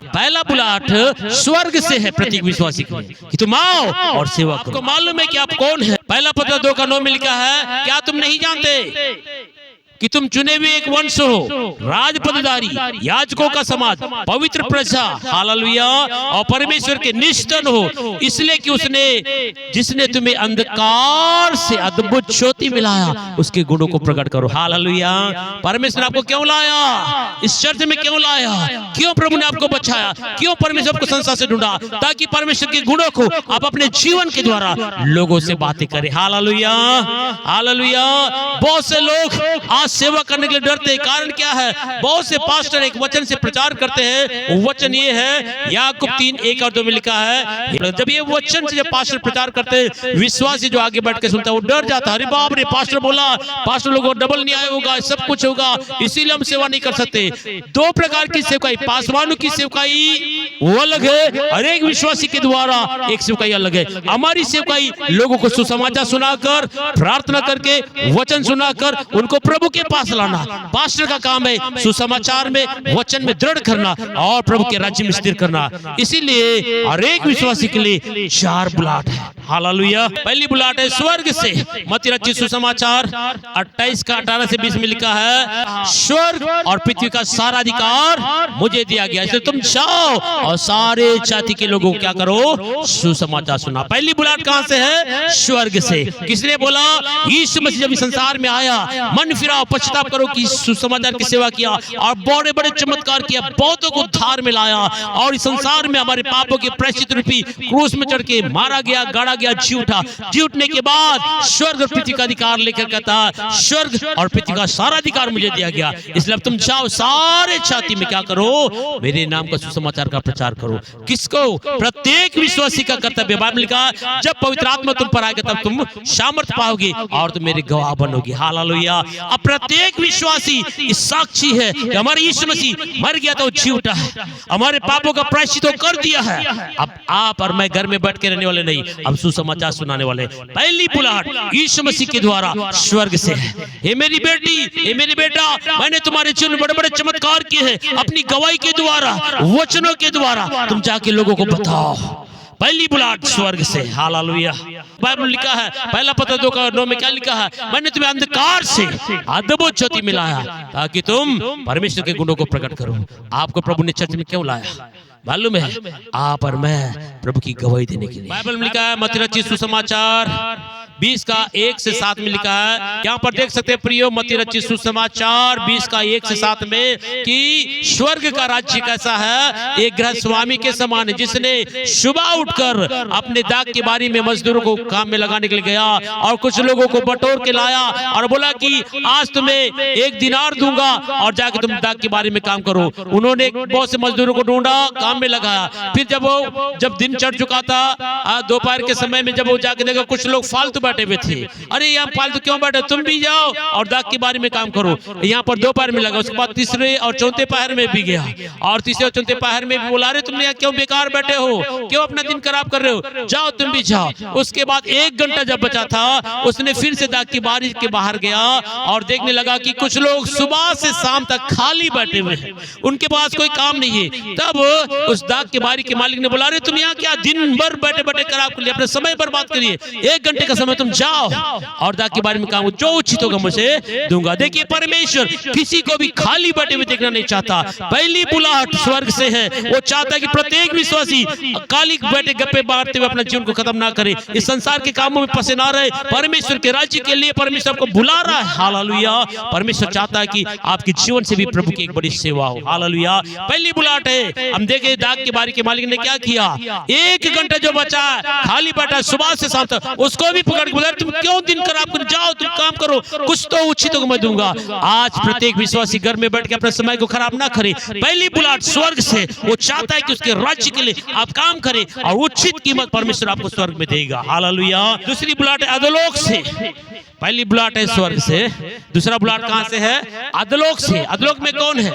पहला बुलाहट स्वर्ग से है प्रत्येक विश्वासी के लिए कि तुम आओ और सेवा करो। आपको मालूम है कि आप कौन है? पहला पत्र 2:9 में लिखा है, क्या तुम नहीं जानते कि तुम चुने हुए एक वंश हो, राजपदधारी, याजकों का समाज, पवित्र प्रजा, हालेलुया, और परमेश्वर के निष्ठन हो, इसलिए कि उसने जिसने तुम्हें अंधकार से अद्भुत ज्योति मिलाया उसके गुणों को प्रकट करो। हालेलुया। परमेश्वर आपको क्यों लाया? इस चर्च में क्यों लाया? क्यों प्रभु ने आपको बचाया? क्यों परमेश्वर आपको संसार से ढूंढा? ताकि परमेश्वर के गुणों को आप अपने जीवन के द्वारा लोगों से बातें करें। Hallelujah, hallelujah. बहुत से लोग आज सेवा करने के लिए डरते हैं। कारण क्या है? बहुत से पास्टर एक वचन से प्रचार करते हैं। वचन ये है, याकूब 3:1-2 में लिखा है, जब ये वचन से जब पास्टर प्रचार करते हैं, विश्वासी जो आगे बैठ के सुनता है वो डर जाता है। अरे बाप रे, पास्टर बोला, पास्टर लोगों को डबल न्याय होगा, सब कुछ होगा, इसीलिए हम सेवा नहीं कर सकते। दो प्रकार की सेवकाई, पासवानों की सेवकाई वो अलग है, हर एक विश्वासी के द्वारा एक सेवकाई अलग है। हमारी सेवकाई लोगों को सुसमाचार सुनाकर, प्रार्थना करके, वचन सुनाकर उनको प्रभु के पास लाना। पास्टर का काम है सुसमाचार में, वचन में दृढ़ करना और प्रभु के राज्य में स्थिर करना। इसीलिए हर एक विश्वासी के लिए 4 बुलाहट है। हालेलुया। पहली बुलाहट है स्वर्ग से। मत्ती रचित सुसमाचार 28:18 से 20 में लिखा है, स्वर्ग और पृथ्वी का सारा अधिकार मुझे दिया गया, इसलिए तुम जाओ और सारे जाति के लोगों को क्या करो? सुसमाचार सुना। पहली बुलाहट कहां से है? स्वर्ग से। किसने बोला? यीशु मसीह जब इस संसार में आया, मन फिराओ, पश्चाताप करो कि सुसमाचार की सेवा किया और बड़े बड़े चमत्कार किया, बहुतों को उद्धार में लाया और इस संसार में हमारे पापों के प्रायश्चित रूपी क्रूस में चढ़ के मारा गया, गाड़ा गया, जी उठा। जी उठने के बाद स्वर्ग और पृथ्वी का अधिकार लेकर कहता, स्वर्ग और पृथ्वी का सारा अधिकार मुझे दिया गया, इसलिए अब तुम जाओ सारे जाति में क्या करो? मेरे नाम का सुसमाचार का प्रचार करो। किसको? प्रत्येक विश्वासी का कर्तव्य। बाइबल लिखा, जब पवित्र आत्मा तुम पर आएगा तब तुम सामर्थ पाओगे और तुम मेरे गवाह बनोगे। हालेलुया। अब प्रत्येक विश्वासी इस साक्षी है कि हमारे यीशु मसीह मर गया तो जी उठा है, हमारे पापों का प्रायश्चित कर दिया है। अब आप और मैं घर में बैठ के रहने वाले नहीं, अब सुसमाचार सुनाने वाले। पहली बुलाहट यीशु मसीह के द्वारा स्वर्ग से है। हे मेरी बेटी, हे मेरे बेटा, मैंने तुम्हारे जीवन में बड़े बड़े चमत्कार किए हैं अपनी गवाही के द्वारा, वचनों के द्वारा। तुम जाके लोगों को बताओ। पहली बुलाहट स्वर्ग से। हालेलुया। बाइबल लिखा है, पहला पत्र 2:9 में क्या लिखा है? मैंने तुम्हें अंधकार से अद्भुत ज्योति मिलाया ताकि तुम परमेश्वर के गुणों को प्रकट करो। आपको प्रभु ने चर्च में क्यों लाया? मालूम है? आप और मैं प्रभु की गवाही देने के लिए। बाइबल में लिखा है, मत्ती रचित सुसमाचार 20:1-7 में लिखा है। यहाँ पर देख सकते हैं प्रियो, मत्ती रचित सुसमाचार 20:1-7 में कि स्वर्ग का राज्य कैसा है? एक गृह स्वामी के समान है, जिसने सुबह उठकर अपने दाख की बारी में मजदूरों को काम में लगाने के लिए गया और कुछ लोगों को बटोर के लाया और बोला कि आज तुम्हें 1 दिनार दूंगा और जाके तुम दाख की बारी में काम करो। उन्होंने बहुत से मजदूरों को ढूंढा, काम में लगाया। फिर जब दिन चढ़ चुका था, दोपहर के समय में जब वो जाके देखा कुछ लोग फालतू बैठे हुए थे। अरे यहाँ फालतू क्यों बैठे? तुम भी जाओ और दाख की बारी में काम करो। यहाँ पर दोपहर में लगा, उसके बाद तीसरे और चौथे पहर में भी गया और तीसरे और चौथे पहर में भी बोला, अरे तुम यहाँ क्यों बेकार बैठे हो? क्यों अपना दिन खराब कर रहे हो? जाओ तुम भी जाओ। उसके बाद 1 घंटा जब बचा था, उसने फिर से दाख की बारी के बाहर गया और देखने लगा कि कुछ लोग सुबह से शाम तक खाली बैठे हुए हैं, उनके पास कोई काम नहीं है। तब उस दाख की बारी के मालिक ने बोला, अरे तुम यहाँ क्या दिन भर बैठे बैठे खराब कर लिए, अपने समय बर्बाद करिए। 1 घंटे का समय तुम जाओ और दाख के बारे में काम, जो उचित होगा मुझे दूंगा। देखिए, परमेश्वर किसी को भी खाली बैठे हुए देखना नहीं चाहता। पहली बुलाहट स्वर्ग से है। वो चाहता है कि प्रत्येक विश्वासी खाली बैठे गप्पे मारते हुए अपना जीवन को खत्म ना करे, इस संसार के कामों में फंसे ना रहे। परमेश्वर के राज्य के लिए परमेश्वर को बुला रहा है। हालेलुया। परमेश्वर चाहता है कि आपके जीवन से भी प्रभु की एक बड़ी सेवा हो। हालेलुया। पहली बुलाहट है। हम देखे दाख की बारी के मालिक ने क्या किया? 1 घंटा जो बचा खाली बैठा सुबह से शाम तक, उसको भी पकड़ के बोला, तुम क्यों दिन खराब कर, जाओ तुम काम करो, कुछ तो उचित को मैं दूंगा। आज प्रत्येक विश्वासी घर में बैठ के अपने समय को खराब ना करे। पहली बुलाहट स्वर्ग से। वो चाहता है कि उसके राज्य के लिए आप काम करें और उचित कीमत परमेश्वर आपको स्वर्ग में देगा। हालेलुया। दूसरी बुलाहट है अधोलोक से। पहली बुलाहट है स्वर्ग से, दूसरा बुलाहट कहां से है? अधोलोक से। अधोलोक में कौन है?